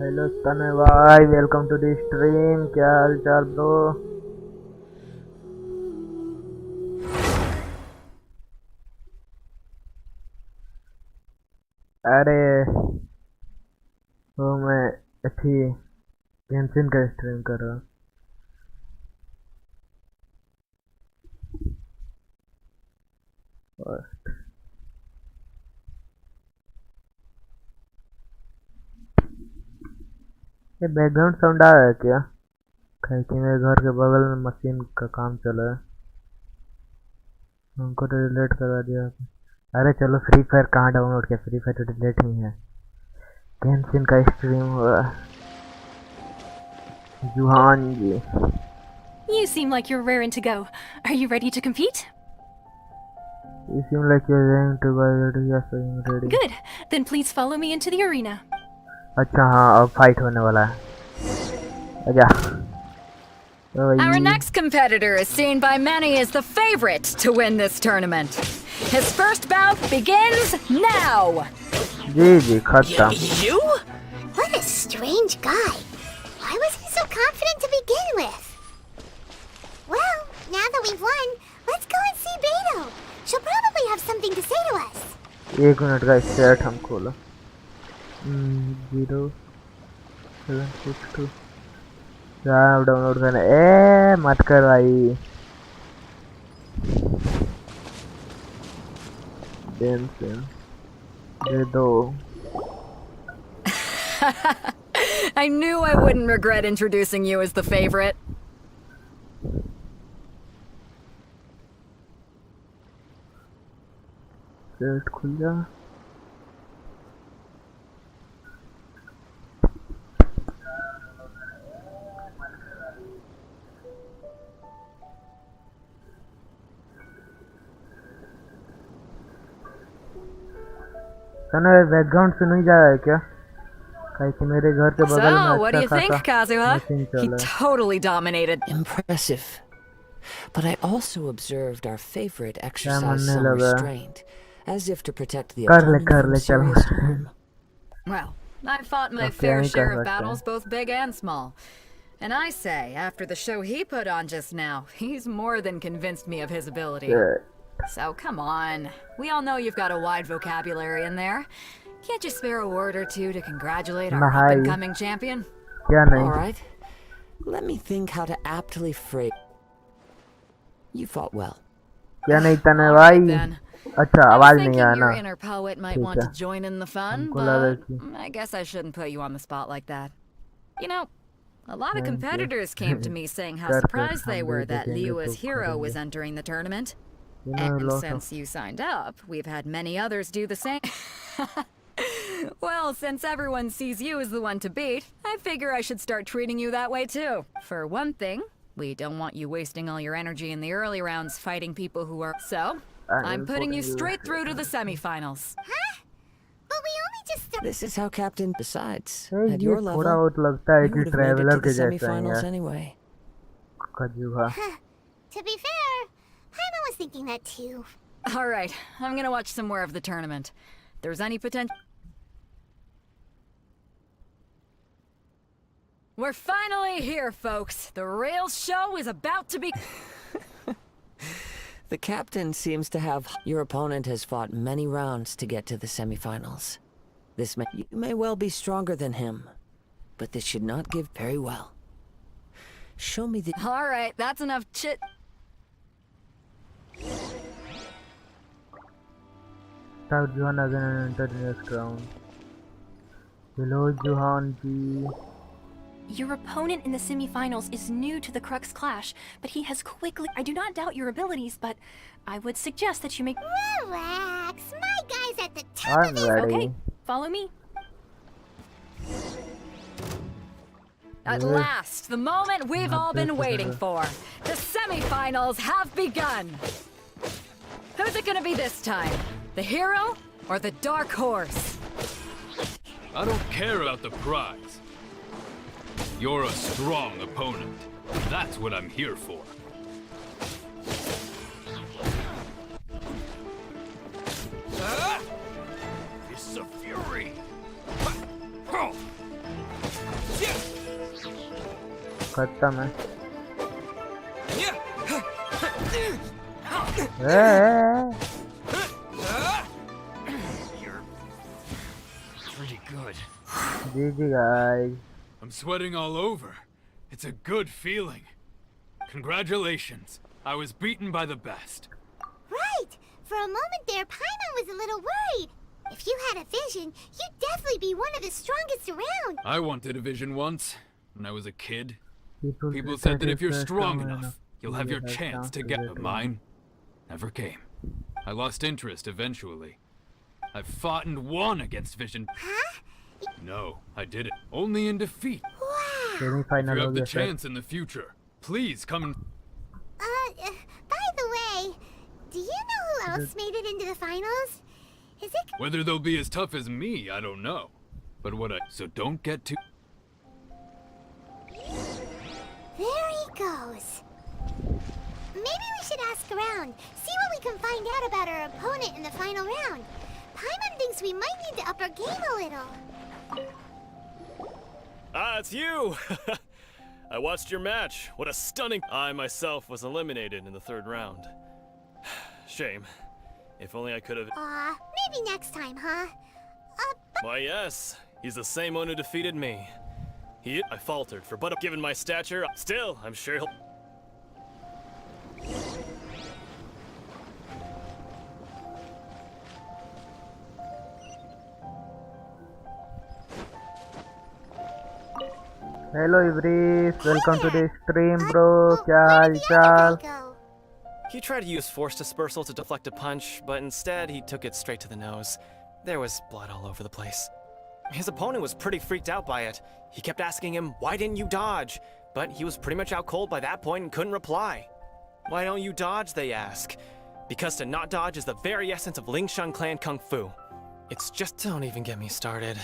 Hello तने भाई, welcome to the stream. क्या हाल चाल ब्रो? अरे वो मैं अच्छी गेंशिन का स्ट्रीम कर रहा हूँ। ये बैकग्राउंड साउंड आ रहा है क्या? कहीं कि मेरे घर के बगल में मशीन का काम चल रहा है, उनको तो डिलीट करा दिया। अरे चलो, फ्री फायर कहाँ डाउनलोड किया? फ्री फायर तो डिलीट नहीं है। गेंशिन का स्ट्रीम हुआ। जुहान जी, You seem like you're raring to go. Are you ready to compete? you seem like you're ready to go. Yes, I'm ready. Good. Then please follow me into the arena. अच्छा हाँ, अब fight होने वाला है। आजा। Our next competitor is seen by many as the favorite to win this tournament. His first bout begins now. जी खत्म। You? What a strange guy. Why was he so confident to begin with? Well, now that we've won, let's go and see Beidou. She'll probably have something to say to us. एक minute का chat हम खोला। 0762 download करना। ए मत कर भाई। दे दो। I knew I wouldn't regret introducing you as the favorite. Chat खुल जा। बैकग्राउंड से नहीं जा रहा है क्या? कहीं कि मेरे घर के बगल में So, what do you अच्छा think, खासा Kazuha? मशीन He चल रहा है। totally dominated. Impressive. But I also observed our favorite exercise मानने some लगा। restraint, as if to protect the कर ले opponent from चल। serious harm. Well, I've fought my Okay, fair नहीं share कर of सकते। battles, both big and small. And I say, after the show he put on just now, he's more than convinced me of his ability. So come on. We all know you've got a wide vocabulary in there. Can't you spare a word or two to congratulate our Nahai। up-and-coming champion? क्या नहीं? All right. Let me think how to aptly phrase. You fought well. क्या नहीं तने All भाई? right, then. अच्छा I was आवाज नहीं thinking आना। your inner poet might want to join in the fun, हमको लगा but कि I guess I shouldn't put you on the spot like that. You know, a lot of competitors came to me saying how कर surprised they हम were भी that देखेंगे Liua's तो hero करेंगे। was entering the tournament. You know, And lots since of you signed up, we've had many others do the same. Well, since everyone sees you as the one to beat, I figure I should start treating you that way too. For one thing, we don't want you wasting all your energy in the early rounds fighting people who are... So, I'm putting you straight through to the semifinals. Huh? But we only just started. This is how Captain decides. A, At ये your थोड़ा level, बहुत लगता है you कि would have made it traveller to के the जैसा है semifinals यार। anyway. कजूहा। To be fair, Paimon was thinking that too. All right, I'm gonna watch some more of the tournament. If there's any potential... We're finally here, folks. The real show is about to be... The captain seems to have... Your opponent has fought many rounds to get to the semifinals. You may well be stronger than him, but this should not give very well. Show me the... All right, that's enough chit... South Juhan again entered next round. Hello Juhan ji. Your opponent in the semifinals is new to the Crux Clash, but he has quickly... I do not doubt your abilities, but I would suggest that you make... Relax, my guy's at the top I'm of his... ready. Okay, follow me. At last, the moment we've all been waiting for. The semifinals have begun. Who's it gonna be this time? The hero or the dark horse? I don't care about the prize. You're a strong opponent. That's what I'm here for. of fury. खत्म है। You're pretty good. GG guys. I'm sweating all over. It's a good feeling. Congratulations. I was beaten by the best. Right! For a moment there, Paimon was a little worried. If you had a vision, you'd definitely be one of the strongest around. I wanted a vision once, when I was a kid. People People said that if you're strong enough, enough, you'll have your chance to get, but mine never came. I lost interest eventually. I fought and won against vision. Huh? No, I didn't. Only in defeat. Wow! If you have the chance in the future, please come and... By the way, do you know who else made it into the finals? Is it... Whether they'll be as tough as me, I don't know. But so don't get too... There he goes. Maybe we should ask around, see what we can find out about our opponent in the final round. Paimon thinks we might need to up our game a little. Ah, it's you! I watched your match. What a stunning... I myself was eliminated in the third round. Shame. If only I could have... Maybe next time, huh? Why, yes. He's the same one who defeated me. I faltered but given my stature, still, I'm sure he'll... Hello Ibris, welcome to the stream bro, क्या हालचाल? He tried to use force dispersal to deflect a punch, but instead he took it straight to the nose. There was blood all over the place. His opponent was pretty freaked out by it. He kept asking him, why didn't you dodge? But he was pretty much out cold by that point and couldn't reply. Why don't you dodge, they ask. Because to not dodge is the very essence of Lingshan clan kung fu. It's just... don't even get me started.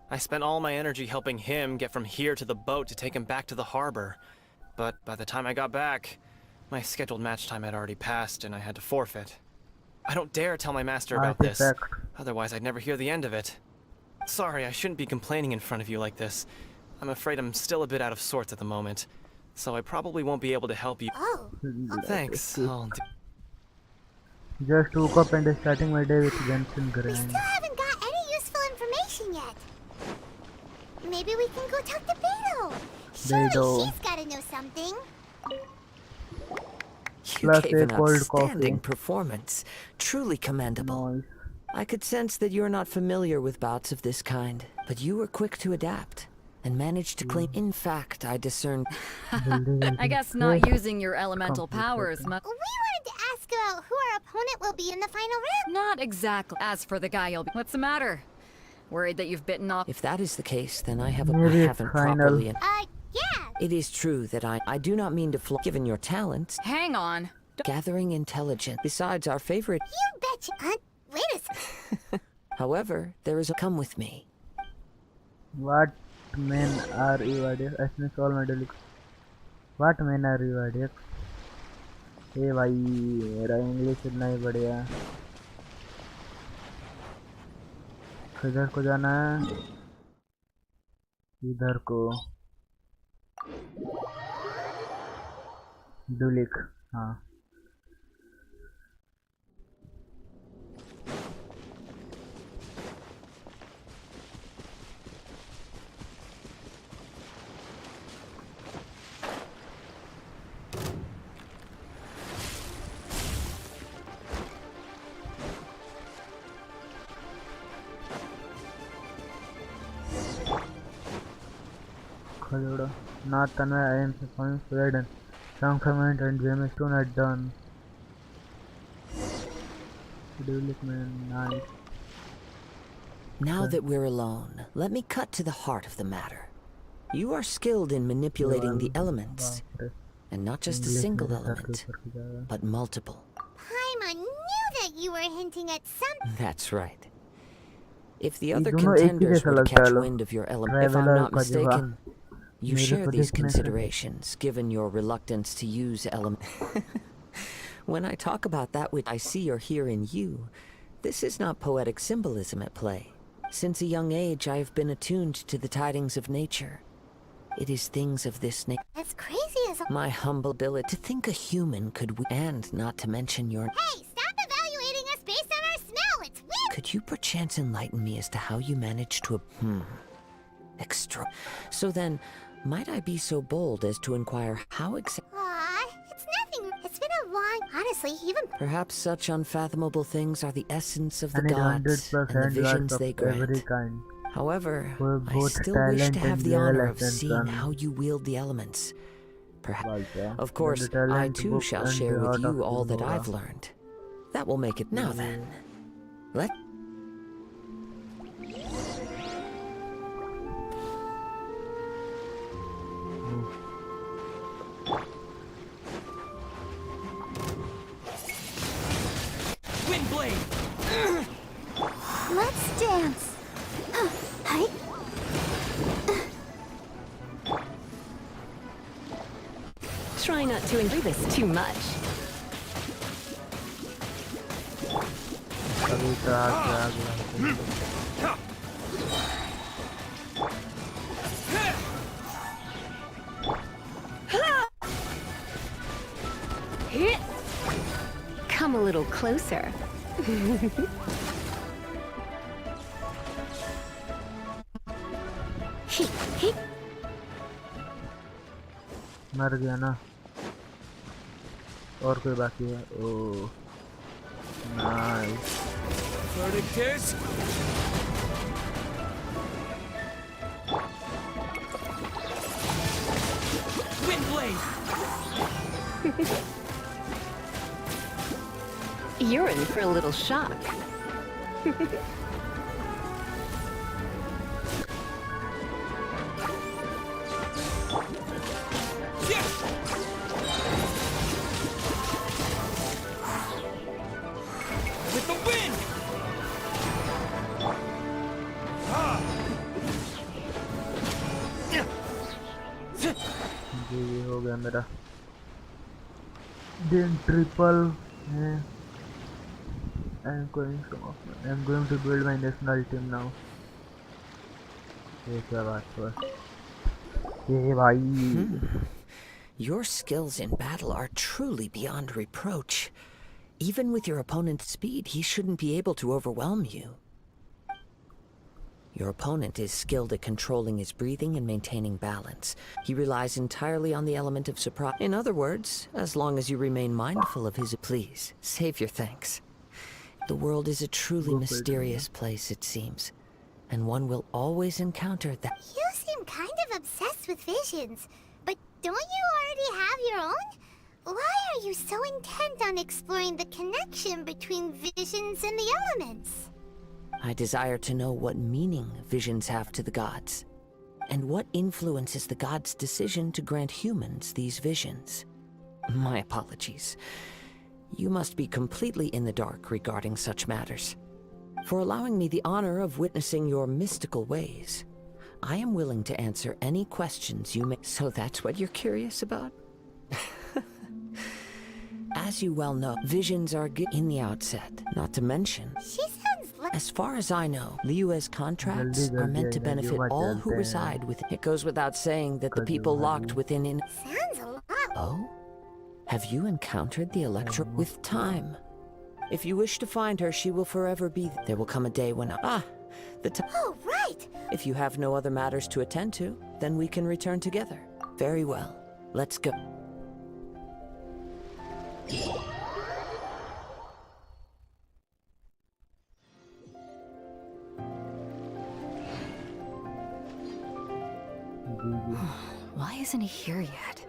I spent all my energy helping him get from here to the boat to take him back to the harbor. But by the time I got back, my scheduled match time had already passed and I had to forfeit. I don't dare tell my master about this, otherwise I'd never hear the end of it. Sorry, I shouldn't be complaining in front of you like this. I'm afraid I'm still a bit out of sorts at the moment, so I probably won't be able to help you. Oh. Thanks. Just woke up and starting my day with GENSHIN We grind. still haven't got any useful information yet. Maybe we can go talk to Beidou. Surely Beidou. she's gotta know something. You Plus gave a an cold outstanding coffee. performance. Truly commendable. Nice. I could sense that you're not familiar with bouts of this kind, but you were quick to adapt and managed to claim. In fact, I discerned. I guess not using your elemental powers much. We wanted to ask about who our opponent will be in the final round. Not exactly. As for the guy you'll be... What's the matter? Worried that you've bitten off... If that is the case, then I Maybe it's haven't final. properly. Yeah. It is true that I do not mean to given your talents, Hang on. gathering intelligence. Besides our favorite. You betcha. Wait a second. However, there is a come with me. What men are rewarded? ऐसने solve medal. What men are rewarded? ए भाई मेरा English इतना ही बढ़िया. किधर को जाना है? इधर को. दुलिक. हाँ. Not convey I am from Sweden. Strong ferment and James still not done. Nice. Now that we're alone, let me cut to the heart of the matter. You are skilled in manipulating the elements, and not just a single element, but multiple. Paimon knew that you were hinting at something. That's right. If the other दोनों एक ही contenders जैसा were to लगता है catch low. wind of your element, if I'm Traveler not का जो हुआ. mistaken, you मेरे share को these देखने से. considerations, given your reluctance to use element. When I talk about that which I see or hear in you, this is not poetic symbolism at play. Since a young age, I have been attuned to the tidings of nature. It is things of this nature. As crazy as a— My humble ability to think a human could and not to mention your— Hey, stop evaluating us based on our smell! It's weird! Could you perchance enlighten me as to how you managed to— extra— So then, might I be so bold as to inquire how exactly— Aw, it's nothing. It's been a long— Honestly, even— Perhaps such unfathomable things are the essence of the I need gods and the 100% visions words they of every grant. kind. However, For I both still wish talent to have and the honor of lessons seeing on how you wield the elements. Perhaps. Baizhu. Of course, The I talent too book shall and share the with art of you all that Inazuma. I've learned. That will make it now then. Let— Windblade! Let's dance! Hi. Try not to enjoy this too much. अभी तो आग लग Come a little closer. मर गया ना और कोई बाकी है ओ nice Verdict is... Windblade! You're in for a little shock. With the wind! जी ये हो गया मेरा दिन ट्रिपल है I'm going to build my national team now ये क्या बात हुआ ये भाई Your skills in battle are truly beyond reproach. Even with your opponent's speed, he shouldn't be able to overwhelm you. Your opponent is skilled at controlling his breathing and maintaining balance. He relies entirely on the element of surprise. In other words, as long as you remain mindful of his— Please, save your thanks. The world is a truly mysterious place, it seems. And one will always encounter that— You seem kind of obsessed with visions, but don't you already have your own? Why are you so intent on exploring the connection between visions and the elements? I desire to know what meaning visions have to the gods, and what influences the gods' decision to grant humans these visions. My apologies. You must be completely in the dark regarding such matters. For allowing me the honor of witnessing your mystical ways, I am willing to answer any questions you may— So that's what you're curious about? As you well know, visions are in the outset, not to mention— She sounds like— As far as I know, Liyue's contracts are meant to benefit all who reside within. It goes without saying that the people locked within in— Sounds a lot. Oh? Have you encountered the Electra with time? If you wish to find her, she will forever be— There will come a day when— the time— Oh, right! If you have no other matters to attend to, then we can return together. Very well. Let's go. Why isn't he here yet?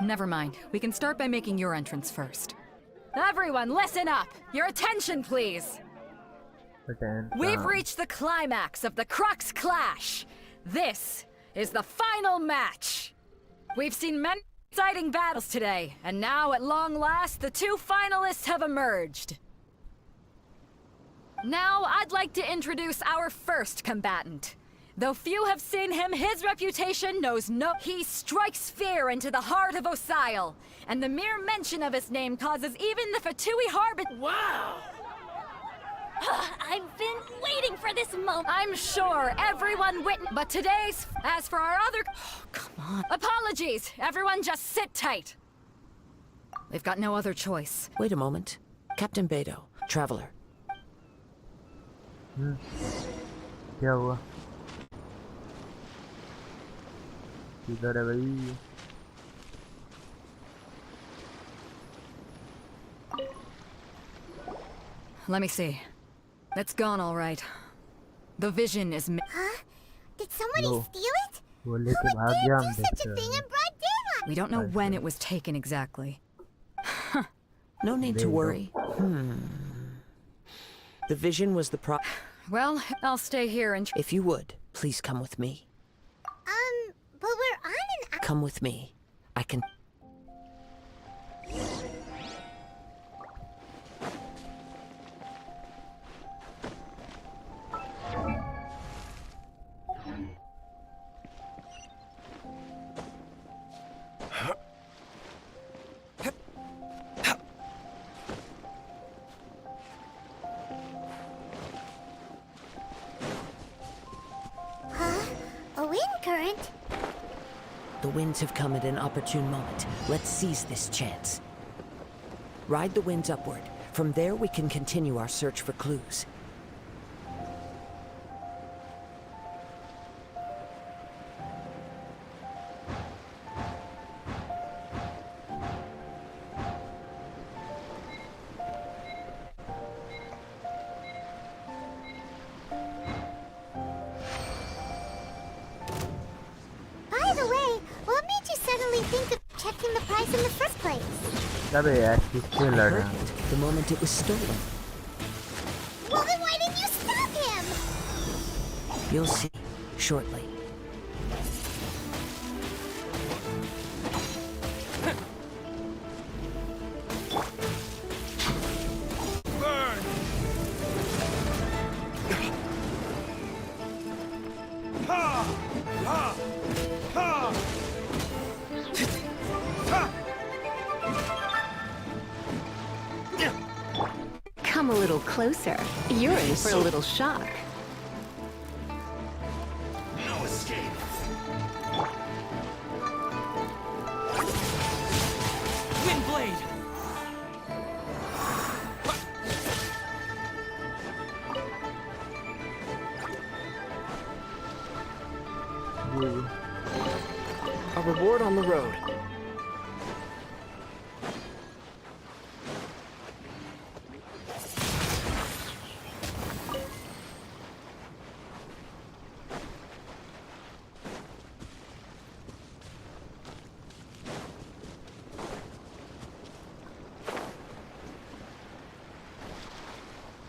Never mind. We can start by making your entrance first. Everyone, listen up! Your attention, please! We've reached the climax of the Crux Clash! This is the final match! We've seen many exciting battles today, and now at long last, the two finalists have emerged. Now, I'd like to introduce our first combatant. Though few have seen him, his reputation knows no— He strikes fear into the heart of Osile, and the mere mention of his name causes even the Fatui Harbin— I I've been waiting for this moment. I'm sure everyone witnessed. But today's, as for our other... Oh, come on. Apologies. Everyone just sit tight. They've got no other choice. Wait a moment. Captain Beidou, traveler. क्या हुआ? किधर है भाई? Let me see. It's gone all right. The vision is... Huh? Did somebody No. steal it? वो Who लेके भाग would गया dare हम do such a देखते thing हैं. in broad daylight? We don't know when it was taken exactly. No need to Beidou. worry. The vision was the pro... Well, I'll stay here and... If you would, please come with me. But we're on an... Come with me. I can... A wind current? The winds have come at an opportune moment. Let's seize this chance. Ride the winds upward. From there, we can continue our search for clues. By the way, what made you suddenly think of checking the price in the first place? अबे यार किससे I लड़ा? heard it the moment it was stolen. Well, then why didn't you stop him? You'll see shortly. Come a little closer. You're in for a little shock. No escape. Windblade! A reward on the road.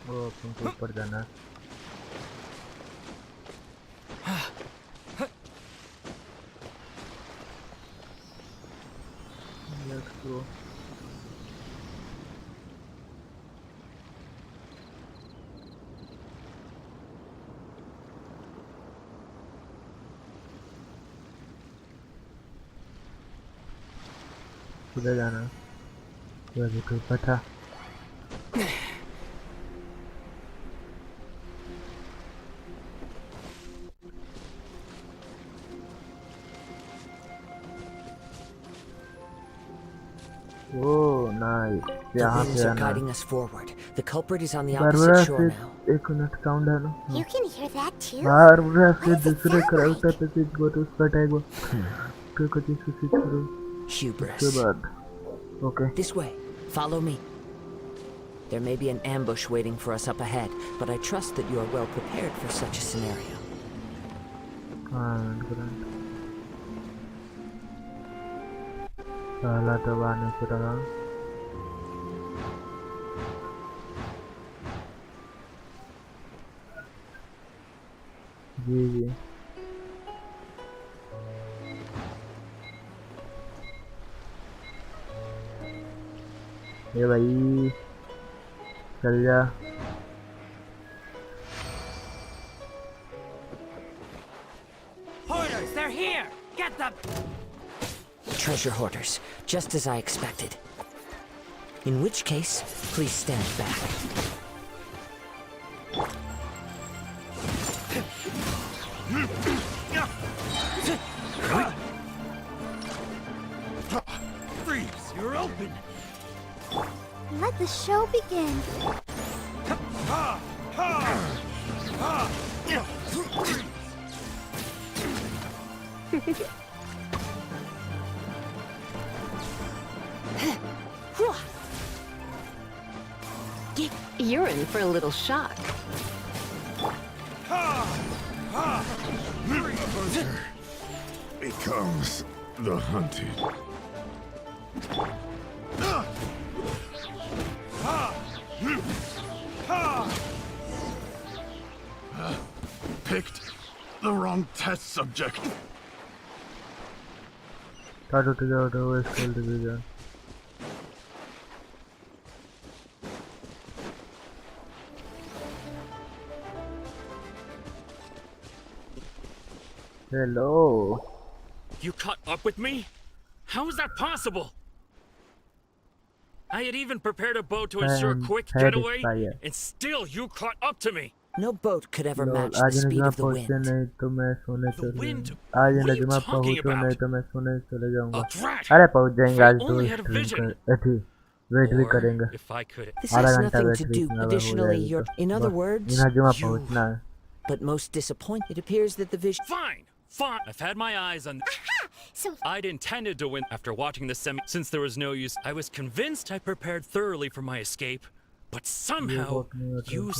वो अपन को ऊपर जाना. Let's go. किधर जाना? ये भी कोई पता? Oh, nice. The यहाँ winds पे are आना. guiding us forward. The culprit is on the Barbara opposite से shore now. एक मिनट साउंड है ना. You can hear that too? Barbara से What does it दूसरे sound कराउटर like? पे स्विच गो तो उसका टैग वो. फिर कुछ इसको स्विच करो. Hubris. उसके बाद. Okay. This way. Follow me. There may be an ambush waiting for us up ahead, but I trust that you are well prepared for such a scenario. हाँ, ग्रैंड. पहला तो आने से रहा. जी जी. ये भाई चल जा. Hoarders, they're here! Get them! Treasure hoarders, just as I expected. In which case, please stand back. show begin? You're in for a little shock. Becomes the hunted. Picked the wrong test subject. Try to figure out how it's called division. Hello. You caught up with me? How is that possible? I had even prepared a boat to ensure a quick getaway, and still you caught up to me. No boat could ever Lol, match the आज speed इनजुमा of the पहुंचे wind. नहीं तो मैं सोने The चले wind? आज What are you इनजुमा talking पहुंचे about? नहीं तो मैं सोने चले जाऊंगा A drat! अरे पहुंच जाएंगे आज I तो only had a stream vision. कर वेट भी Or, करेंगे if I could. This आधा has घंटा nothing वेट to भी do. हो Additionally, जाएगी you're, तो in other बस words, इनजुमा you- पहुंचना है but most disappointed. It appears that the vision. Fine, fine. I've had my eyes on. So I'd intended to win after watching the semi. Since there was no use, I was convinced I prepared thoroughly for my escape, but somehow you.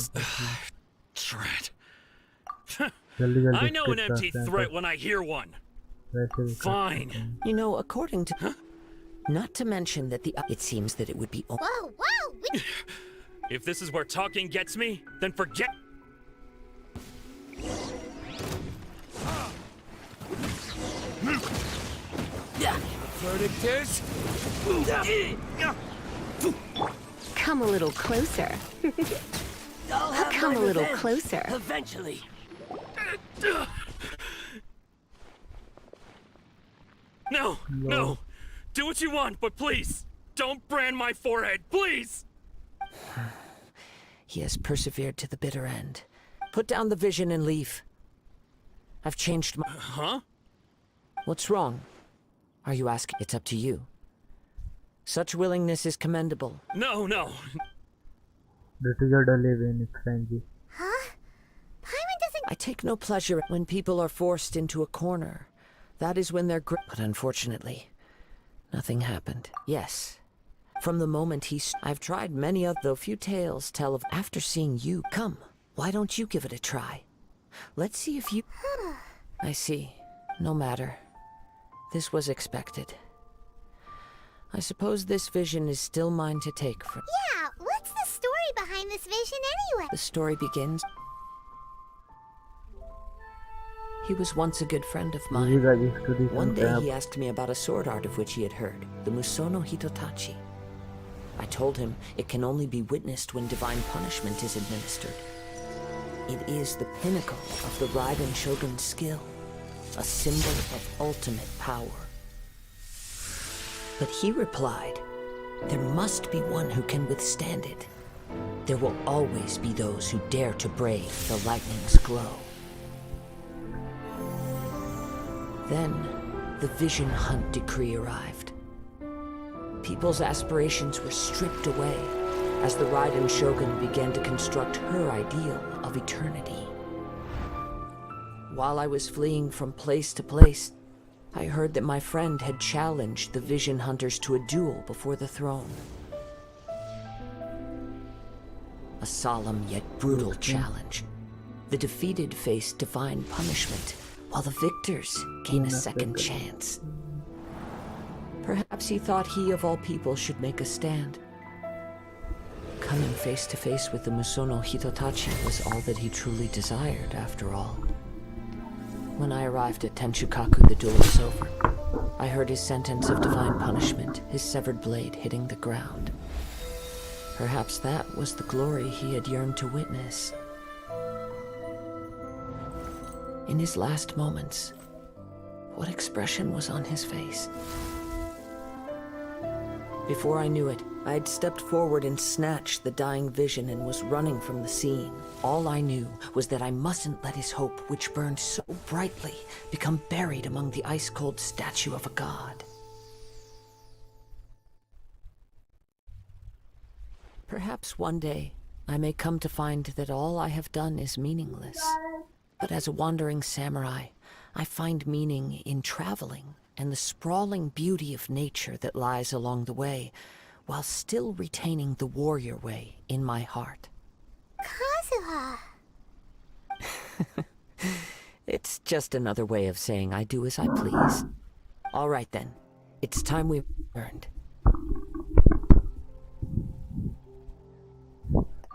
Drat. जल्दी जल्दी I know an skip empty करते हैं threat when I hear one. वैसे भी Fine. You know, according to. Not to mention that the. It seems that it would be. whoa, whoa! If this is where talking gets me, then forget. Verdict is Come a little closer. Come a little closer. Eventually. No, no. Do what you want, but please, don't brand my forehead, please! He has persevered to the bitter end. Put down the vision and leave. I've changed my. Huh? What's wrong? Are you asking? It's up to you. Such willingness is commendable. No, no. डिटीजर डले हुए हैं frenzy Huh? Paimon doesn't. I take no pleasure when people are forced into a corner. That is when they're But unfortunately, nothing happened. Yes. From the moment I've tried many of though few tales tell of after seeing you. Come, why don't you give it a try? Let's see if you. I see. No matter. This was expected. I suppose this vision is still mine to take for. Yeah, what's the story behind this vision anyway? The story begins. He was once a good friend of mine. इसी का जिस story One सुनते हैं day he asked me about a sword art of which he had heard, the Musono Hitotachi. I told him it can only be witnessed when divine punishment is administered. It is the pinnacle of the Raiden Shogun's skill, a symbol of ultimate power. But he replied, there must be one who can withstand it. There will always be those who dare to brave the lightning's glow. Then, the Vision Hunt decree arrived. People's aspirations were stripped away as the Raiden Shogun began to construct her ideal of eternity. While I was fleeing from place to place, I heard that my friend had challenged the Vision Hunters to a duel before the throne. A solemn yet brutal challenge. The defeated faced divine punishment, while the victors gain a second chance. Perhaps he thought he of all people should make a stand. Coming face to face with the Musono Hitotachi was all that he truly desired, after all. When I arrived at Tenshukaku, the duel was over. I heard his sentence of divine punishment, his severed blade hitting the ground. Perhaps that was the glory he had yearned to witness. In his last moments, what expression was on his face? Before I knew it, I had stepped forward and snatched the dying vision and was running from the scene. All I knew was that I mustn't let his hope, which burned so brightly, become buried among the ice-cold statue of a god. Perhaps one day I may come to find that all I have done is meaningless. But as a wandering samurai, I find meaning in traveling and the sprawling beauty of nature that lies along the way, while still retaining the warrior way in my heart. Kazuha. It's just another way of saying I do as I please. All right then, it's time we returned.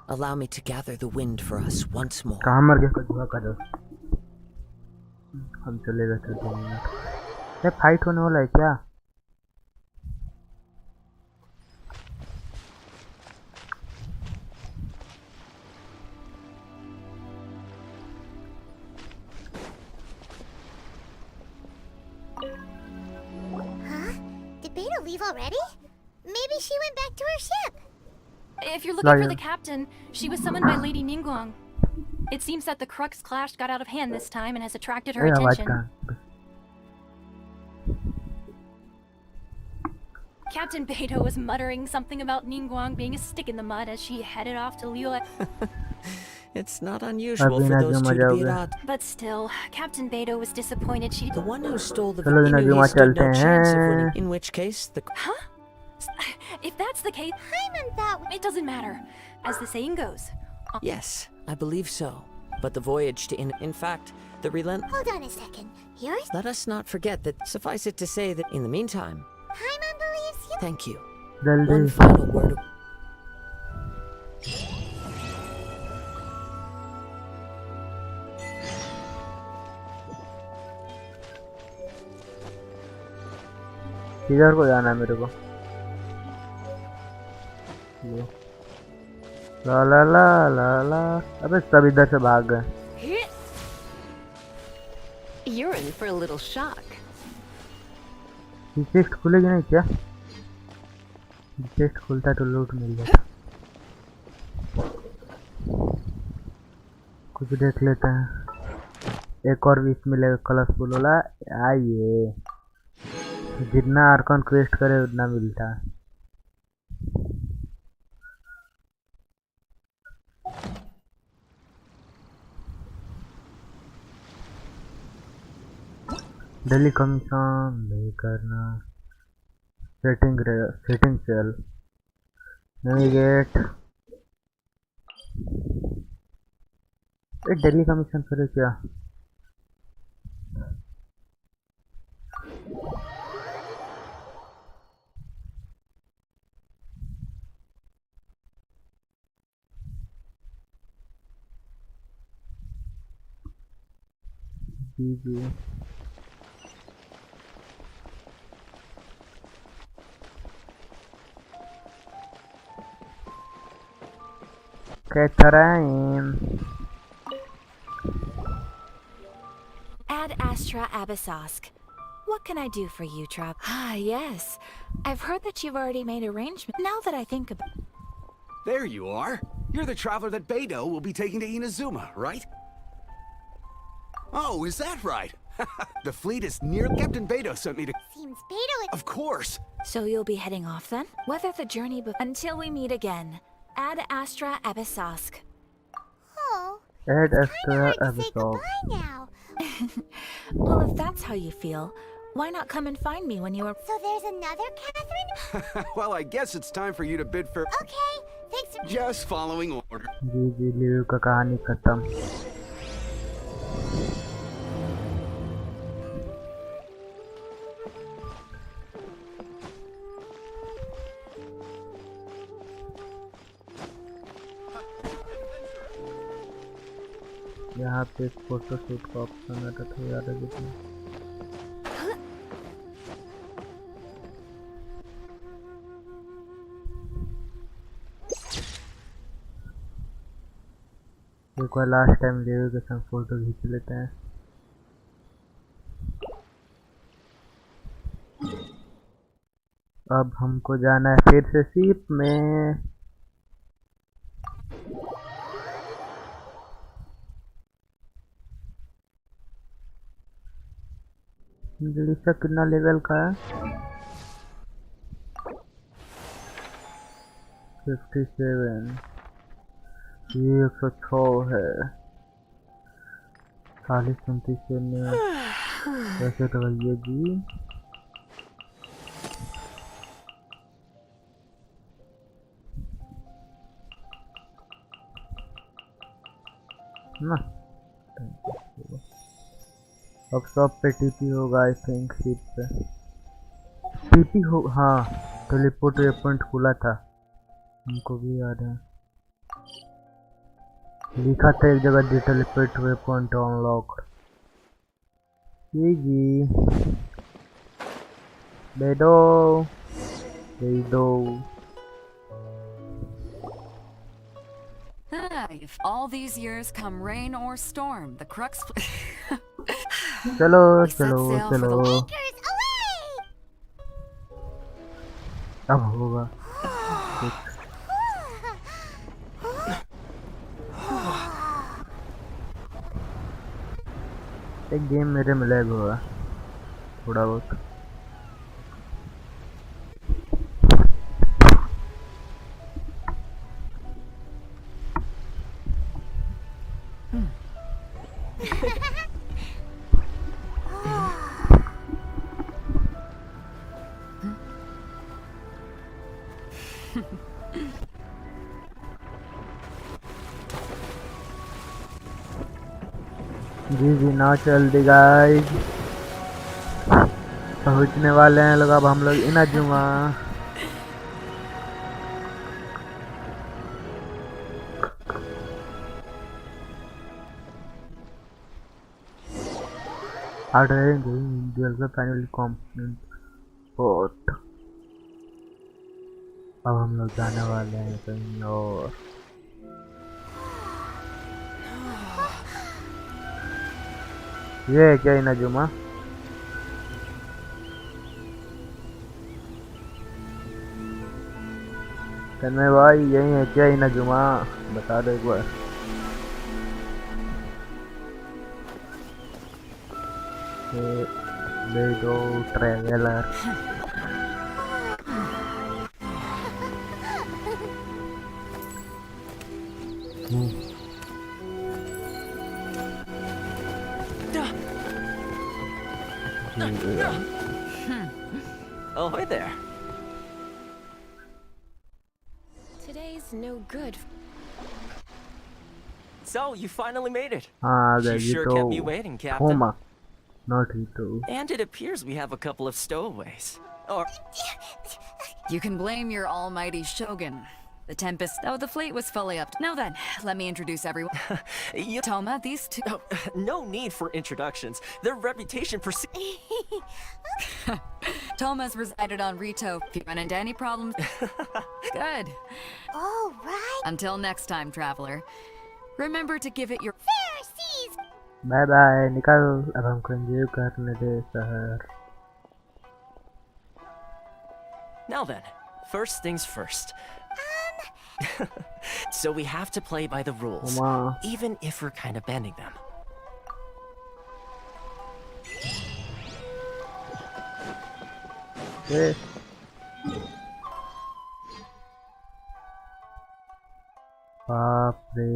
Allow me to gather the wind for us once more. कहाँ मर गया कछुआ का दोस्त? हम चले गए थे 2 मिनट. ये फाइट होने वाला है क्या? Huh? Did Beidou leave already? Maybe she went back to her ship. If you're looking for the captain, she was summoned by Lady Ningguang. It seems that the Crux clash got out of hand this time and has attracted her attention. Captain Beidou was muttering something about Ningguang being a stick in the mud as she headed off to Liyue. It's not unusual for those two to be at odds. But still, Captain Beidou was disappointed she... The one who stole the Beidou stood no chance of winning. In which case, the... Huh? If that's the case, it doesn't matter. As the saying goes. Yes, I believe so. But the voyage to in fact, the Hold on a second. Yours? Let us not forget that, suffice it to say that in the meantime... Paimon believes you? Thank you. One One final word of... किधर को जाना है मेरे को? ला ला ला ला ला. अबे सब इधर से भाग गए. You're in for a little shock. ये चेस्ट खुलेगी नहीं क्या? चेस्ट खुलता तो लूट मिल जाता. कुछ देख लेते हैं. एक और विश मिलेगा कलरफुल वाला. आइए. जितना आर्कन क्वेस्ट करे उतना मिलता है. डेली कमीशन नहीं करना. सेटिंग सेल नेविगेट. डेली कमीशन करे क्या? जी Catherine. Ad Astra Abyssosk. What can I do for you, Trop? Ah, yes. I've heard that you've already made arrangements. Now that I think about it. There you are. You're the traveler that Beidou will be taking to Inazuma, right? Oh, is that right? The fleet is near. Captain Beidou sent me to... Seems Beidou... Of course. So you'll be heading off then? Weather the journey until we meet again. Ad Astra Abyssosk. Oh. Ad Astra Abyssosk. Now. Well, if that's how you feel, why not come and find me when you are... So there's another Catherine? Well, I guess it's time for you to bid for... Okay, thanks for... Just following order. जी लियो का कहानी खत्म. यहाँ पे photo shoot का option आता था याद है कितना. एक बार लास्ट टाइम लेवे के संग फोटो खींच लेते हैं. अब हमको जाना है फिर से शिप में. लिसा कितना लेवल का है? 57 ये 106 है 40-35 से कैसे लगाइएगी ना अब सब पे टीपी होगा आई थिंक शिप पे टीपी हो हाँ टेलीपोर्ट पॉइंट खुला था उनको भी याद है लिखा था एक जगह दी टेलीपोर्ट पॉइंट अनलॉक जी बेडो बेडो If all these years come rain or storm, the crux. चलो We set चलो sail for चलो the- Anchors away! अब होगा एक गेम मेरे में लैग हुआ थोड़ा बहुत जी ना चल दी गाइस पहुंचने वाले हैं लोग अब हम लोग इनाजुमा आठ रहेंगे फाइनली कॉम्प्लीट स्पॉट अब हम लोग जाने वाले हैं कहीं और ये है क्या इनाजुमा तन्मय भाई यही है क्या इनाजुमा बता दो एक बार बेडो traveller Ahoy there. Today's no good. So, you finally made it. हाँ You गए sure kept me waiting, Captain. Homa not Hito And it appears we have a couple of stowaways. Or You can blame your almighty shogun. The Tempest. Oh, the fleet was fully up. Now then, let me introduce everyone. you Toma, these two. Oh, no need for introductions. Their reputation precedes. Toma's resided on Rito. If you run into any problems. Good. All right. Until next time, traveler. Remember to give it your. Pharisees! Bye bye निकल अब हमको enjoy करने दे शहर Now then, first things first. So we have to play by the rules, Oma. even if we're kind of bending them. ये बाप रे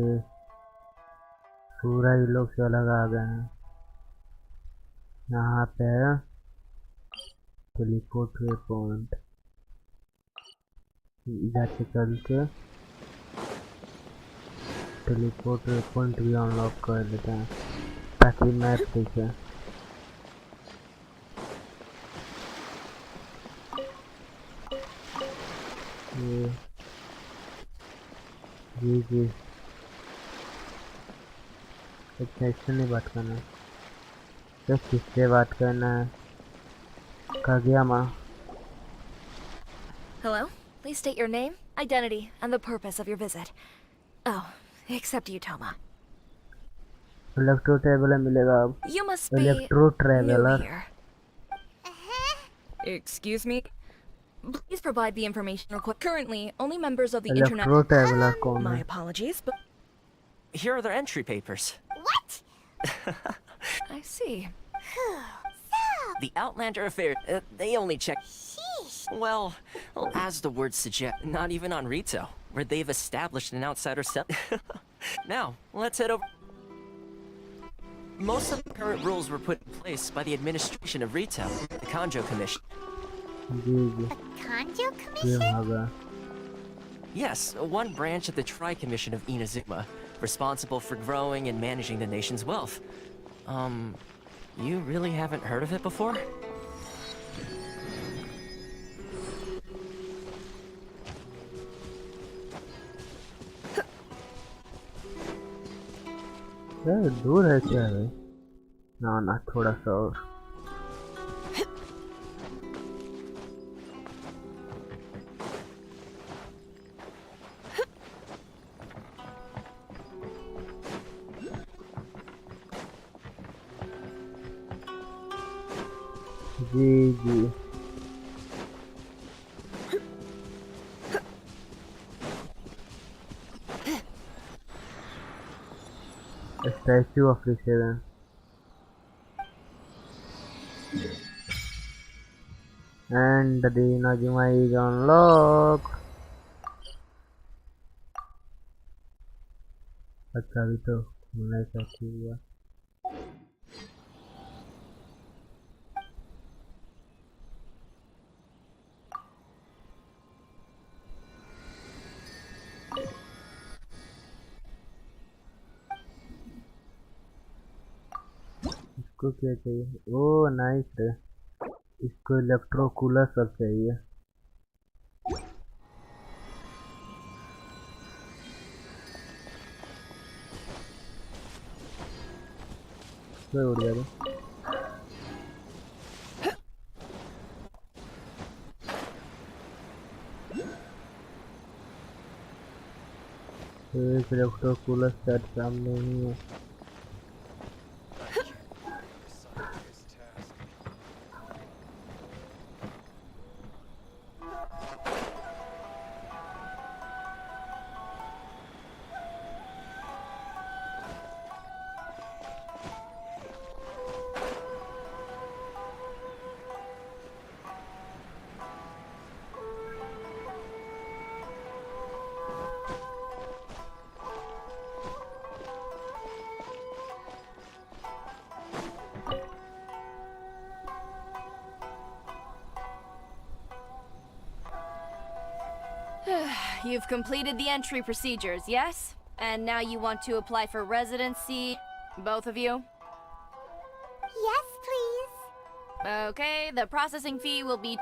पूरा ही लोग से अलग आ गए हैं यहाँ पे टेलीपोर्ट पॉइंट इधर से चल के टेलीपोर्ट पॉइंट भी अनलॉक कर लेते हैं ताकि मैप देखे जी अच्छा इससे नहीं बात करना तो किससे बात करना है कागयामा Hello? Please state your name, identity, and the purpose of your visit. Oh, except you, Toma. Electro traveller मिलेगा अब You must be electro new traveller here. Excuse me? Please provide the information required. Currently, only members of the internet. Electro traveller कौन My है apologies, but Here are their entry papers. What? I see. The Outlander affair, they only check. Sheesh. Well, as the words suggest, not even on Rito. where they've established an outsider cell. Now, let's head over. Most of the current rules were put in place by the administration of retail, the Kanjo Commission. The Kanjo Commission? Yes, one branch of the Tri-Commission of Inazuma, responsible for growing and managing the nation's wealth. You really haven't heard of it before? दूर है क्या है? ना ना थोड़ा सा और जी जी A statue of the seven. And the Inazuma is unlocked. अच्छा अभी तो खुलने का हुआ इसको क्या चाहिए? ओ नाइस है, इसको इलेक्ट्रोकुलस सब चाहिए। उड़ गया एक इलेक्ट्रोकुलस सेट सामने ही है। You've completed the entry procedures, yes? And now you want to apply for residency, both of you? Yes, please. Okay, the processing fee will be 2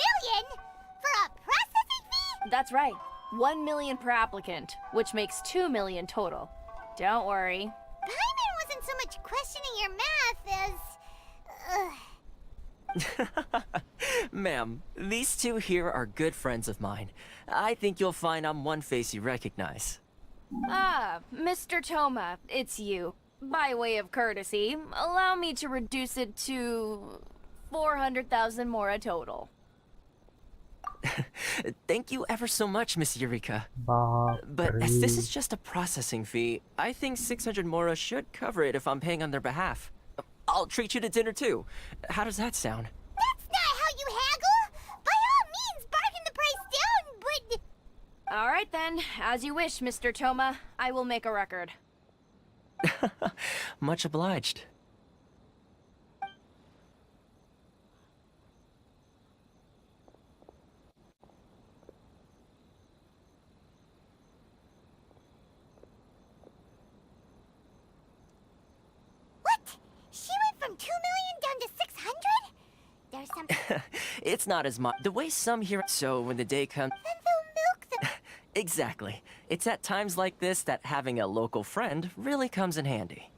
million for a processing fee? That's right. 1 million per applicant, which makes 2 million total. Don't worry. Paimon wasn't so much questioning your math as... Ma'am, these two here are good friends of mine. I think you'll find I'm one face you recognize. Ah, Mr. Toma, it's you. By way of courtesy, allow me to reduce it to 400,000 mora total. Thank you ever so much, Miss Eureka. But as this is just a processing fee, I think 600 mora should cover it if I'm paying on their behalf. I'll treat you to dinner too. How does that sound? That's not how you haggle! By all means, bargain the price down, but... Alright then, as you wish, Mr. Toma. I will make a record. Much obliged. She went from 2 million down to 600? There's something... It's not as much. The way some hear it, so when the day comes... Then they'll milk them. Exactly. It's at times like this that having a local friend really comes in handy.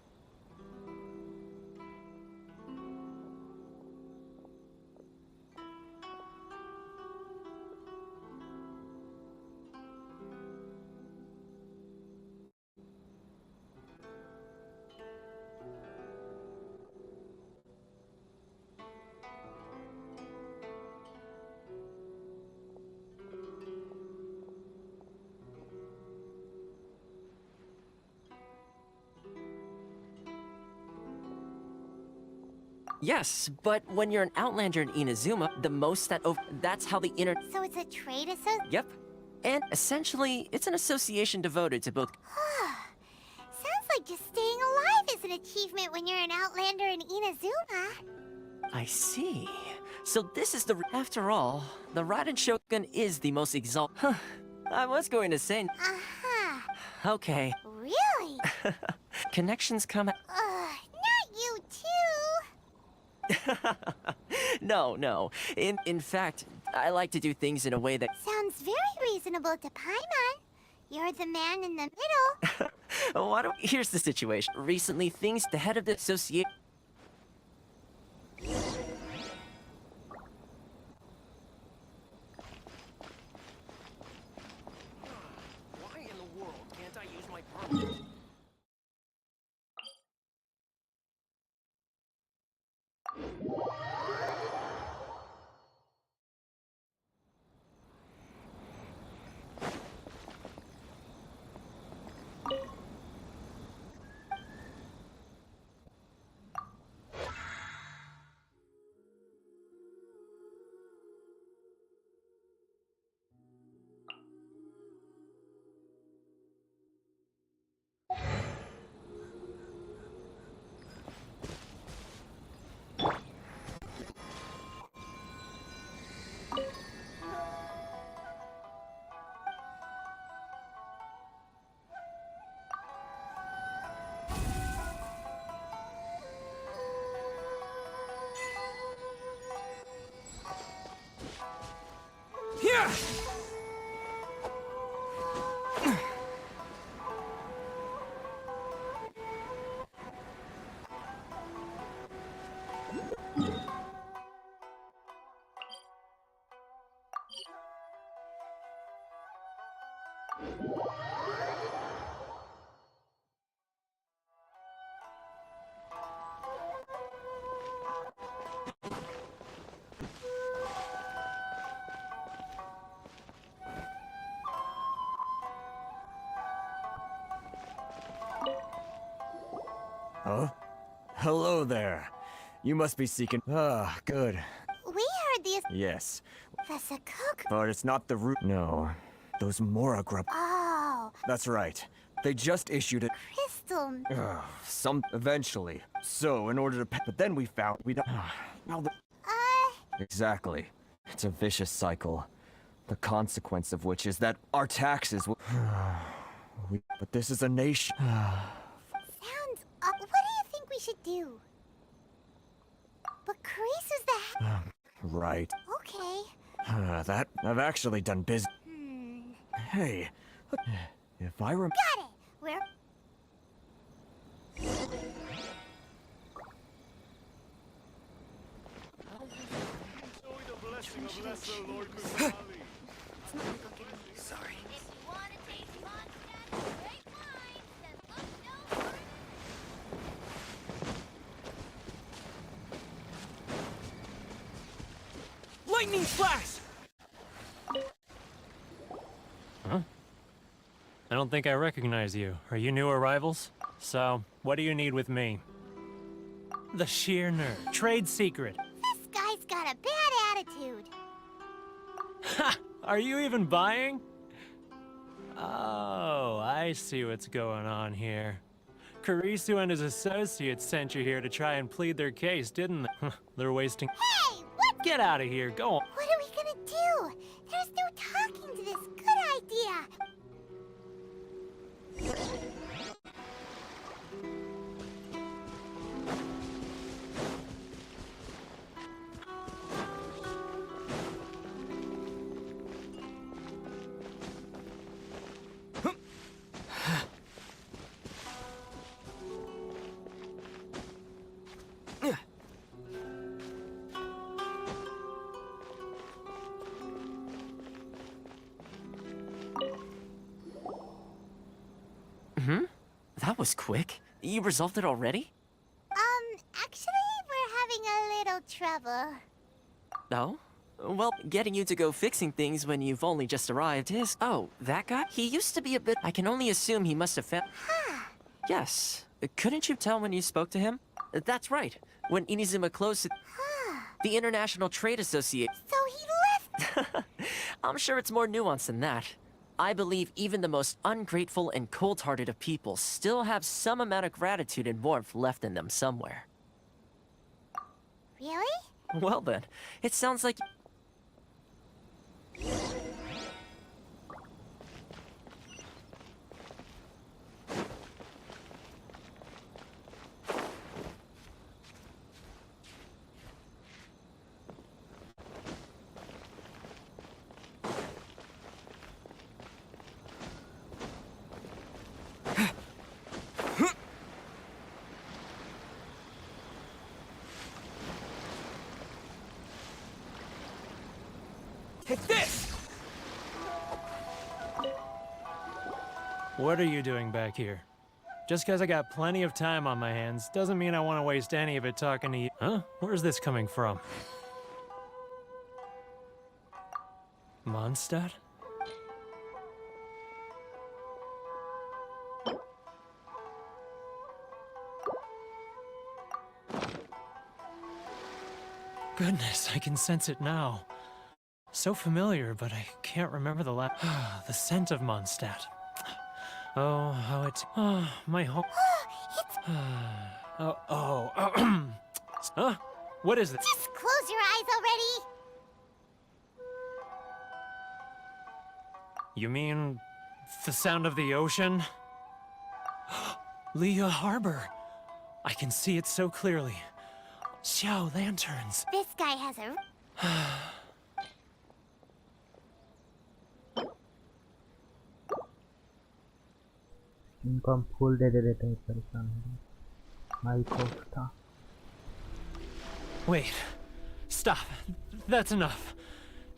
Yes, but when you're an outlander in Inazuma, the most that that's how the inner... So it's a trade association? Yep. And essentially, it's an association devoted to both. Sounds like just staying alive is an achievement when you're an outlander in Inazuma. I see. So this is the... After all, the Raiden Shogun is the most Huh. I was going to say... Uh-huh. Okay. Really? Connections come... Not you too. No. In fact, I like to do things in a way that... Sounds very reasonable to Paimon. You're the man in the middle. Here's the situation. Recently, the head of the association... Why in the world can't I use my permit? Here! Huh? Hello there. You must be seeking... Ah, good. We heard these... Yes. The Sakoku... But it's not the root... No. Those Mora grub... Oh. That's right. They just issued it... Crystal... Eventually. So, in order to... But then we found... We don't... Now the... Exactly. It's a vicious cycle. The consequence of which is that our taxes will... But this is a nation... Sounds... what do you think we should do? But Carisu's the... Right. Okay. That... I've actually done business... Hey... If I rem... Got it! We're... Sorry. Lightning flash! Huh? I don't think I recognize you. Are you new arrivals? So, what do you need with me? The sheer nerd. Trade secret. This guy's got a bad attitude. Ha! Are you even buying? Oh, I see what's going on here. Karisu and his associates sent you here to try and plead their case, didn't they? They're wasting... Hey, what? Get out of here, go on. What are we gonna do? There's no talking to this good idea. That was quick. You resolved it already? Actually, we're having a little trouble. No? Well, getting you to go fixing things when you've only just arrived is... Oh, that guy? He used to be a bit... I can only assume he must have found... Yes. Couldn't you tell when you spoke to him? That's right. When Inazuma closed it... The International Trade Association... So he left... I'm sure it's more nuanced than that. I believe even the most ungrateful and cold-hearted of people still have some amount of gratitude and warmth left in them somewhere. Really? Well then, it sounds like... Hit this! What are you doing back here? Just because I got plenty of time on my hands doesn't mean I want to waste any of it talking to you. Huh? Where's this coming from? Mondstadt? Goodness, I can sense it now. So familiar, but I can't remember the last. The scent of Mondstadt. Oh, how it. Oh, my home. Huh? What is this? Just close your eyes already! You mean the sound of the ocean? Leah Harbor. I can see it so clearly. Xiao lanterns. This guy has a... इनको हम फूल दे देते हैं परेशान हो माई kofta. Wait. Stop. That's enough.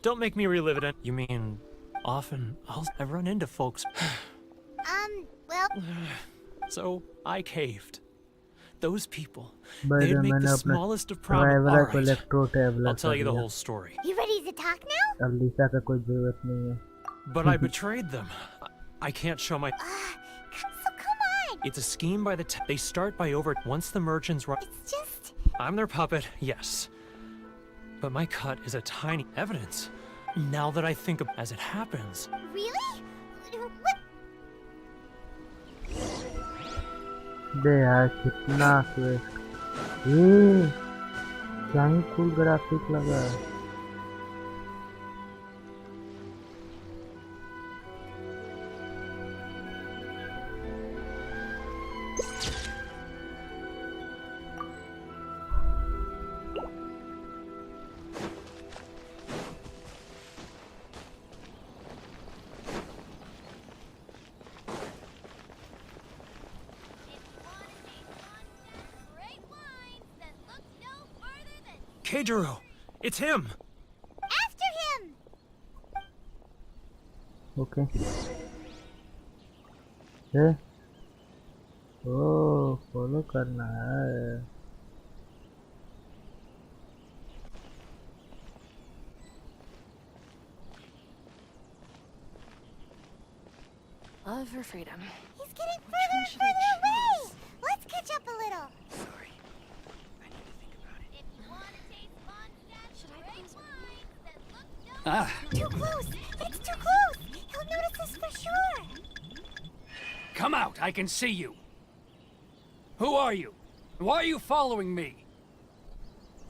Don't make me relive it. You mean, often I run into folks. well... So, I caved. Those people, But they'd make मैंने the अपना smallest of promises. Traveller को electro traveller I'll tell कर you the दिया. whole story. You ready to talk now? अब लिसा का कोई जरूरत नहीं है. But I betrayed them. I can't show my... So come on! It's a scheme by the... They start by over... Once the merchants run... It's just... I'm their puppet, yes. But my cut is a tiny evidence. Now that I think of... As it happens... Really? What? बे यार कितना sweat. ये क्या ही cool graphic लगा. Keijiro! It's him! After him! Okay. है? ओह follow करना है. Love for freedom. He's getting further and further away! Let's catch up a little. Sorry. I need to think about it. If you want to taste Mondstadt's great wines, then look no... Ah! Too close! It's too close! He'll notice us for sure! Come out! I can see you! Who are you? Why are you following me?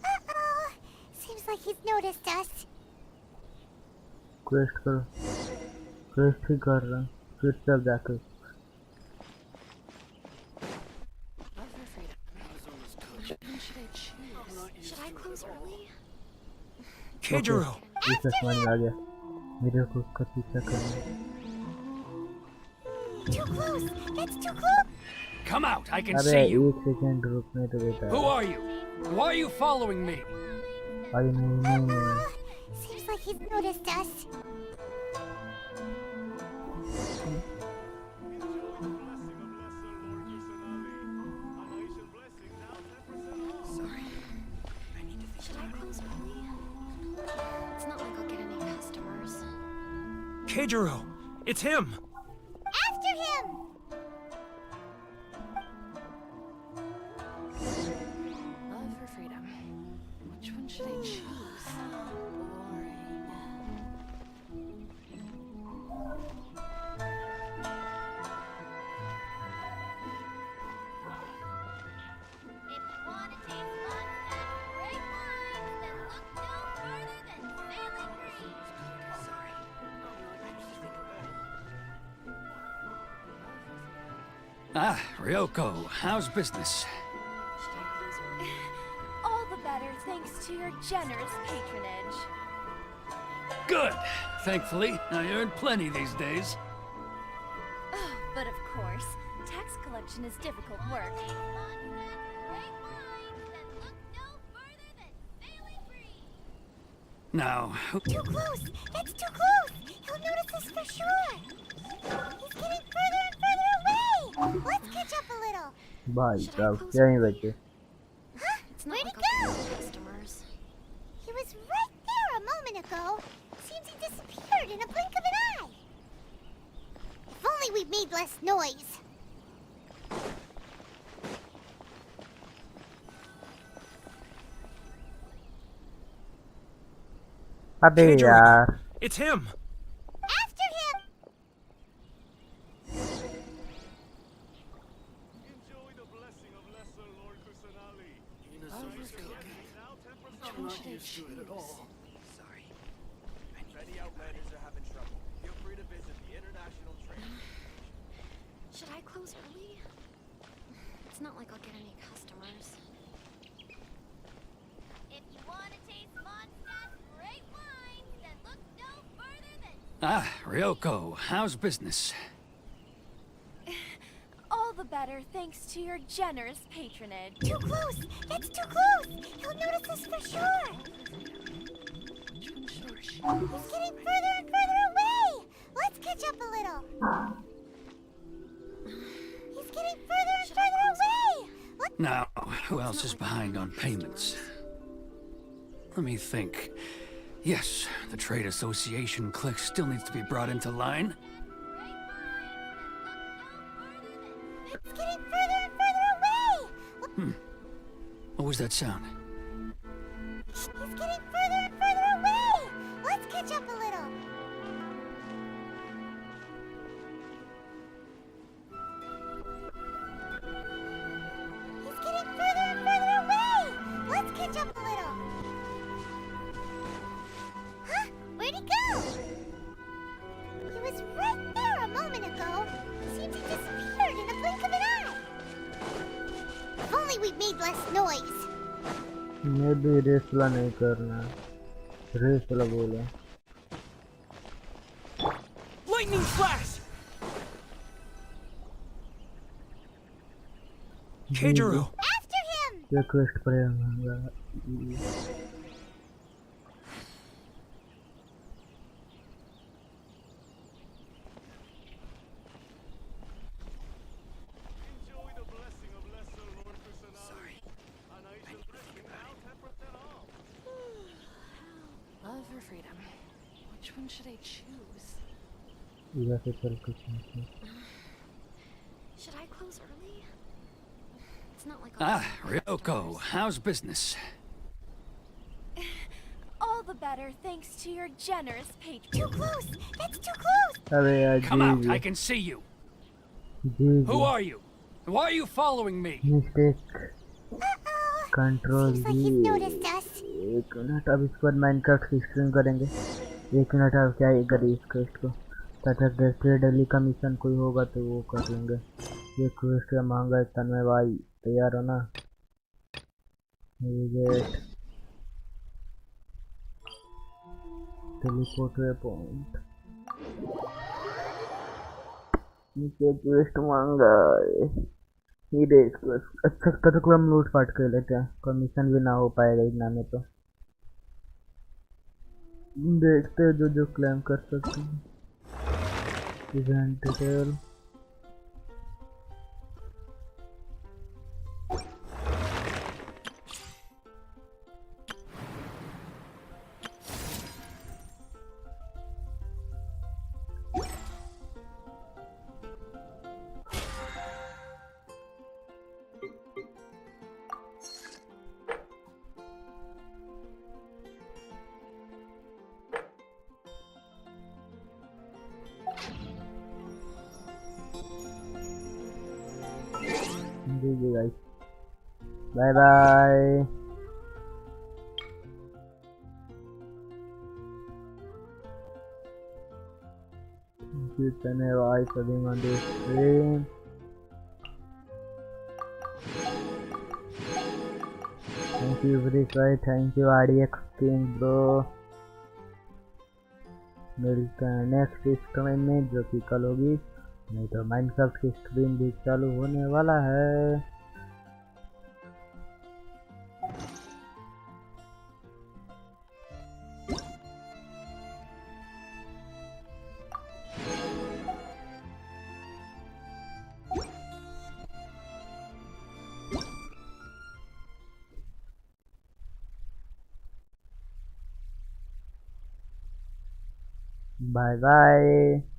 Uh-oh! Seems like he's noticed us. Quest करो. Quest ही कर रहा. फिर से अब जाके. Love for freedom. Which one should I choose? Should I close early? Keijiro! इसे समझ में आ गया. मेरे को उसका पीछा करना. Too close! It's too close! Come out! I can अबे see you! एक सेकंड रुकने तो देता है. Who are you? Why are you following me? अरे नहीं. Seems like he's noticed us. Sorry. Should I close early? It's not like I'll get any customers. Keijiro! It's him! After him! Love for freedom. Which one should I choose? Boring. Ah, Ryoko, how's business? All the better thanks to your generous patronage. Good. Thankfully, I earn plenty these days. Oh, but of course, tax collection is difficult work. Now, Too close! It's too close! He'll notice us for sure! He's getting further and further away! Let's catch up a little! भाई साहब क्या ही बचे Huh? Where'd he go? Customers. He was right there a moment ago. Seems he disappeared in a blink of an eye. If only we made less noise. अबे यार It's him! After him! Should I close early? It's not like I'll get any customers. If you want to taste Mondstadt's great wine, then look no further than... ah, Ryoko, how's business? All the better thanks to your generous patronage. Too close! It's too close! He'll notice us for sure! He's getting further and further away! Let's catch up a little! He's getting further and further away! Now, who else is behind on payments? Let me think. Yes, the Trade Association clique still needs to be brought into line. It's getting further and further away! What was that sound? He's getting further and further away! Let's catch up a little! He's getting further and further away! Let's catch up a little! Huh? Where'd he go? He was right there a moment ago. Seems he disappeared in a blink of an eye. If only we made less noise. ये भी race वाला नहीं करना race वाला बोला Lightning flash! Keijiro! After him! ये quest पड़ेगा Love or freedom? Which one should I choose? इधर से चल कुछ नहीं Should I close early? It's not like Ah, Ryoko, how's business? All the better thanks to your generous patronage. Too close! It's too close! अबे यार Come out, I can see you. Who are you? Why are you following me? Mistake control Seems like he's noticed us. एक minute अब इसके बाद Minecraft की stream करेंगे एक minute अब क्या ये करिए इस क्वेस्ट को तथा ट्रेड डेली का मिशन कोई होगा तो वो कर लेंगे ये क्वेस्ट का महंगा है तन्मय भाई तैयार हो ना टेलीपोर्ट वे पॉइंट नीचे क्वेस्ट महंगा है ये देख अच्छा तक हम लूट पाट कर लेते हैं कमीशन भी ना हो पाएगा इतना में तो देखते हैं जो क्लेम कर सकते हैं इवेंट डिटेल जी गाइस बाय बाय जितने भाई सभी मंदिर यू भाई, thank you RDX king bro. मिलते हैं नेक्स्ट स्ट्रीम में जो कि कल होगी, नहीं तो माइनक्राफ्ट की स्ट्रीम भी चालू होने वाला है। Bye bye.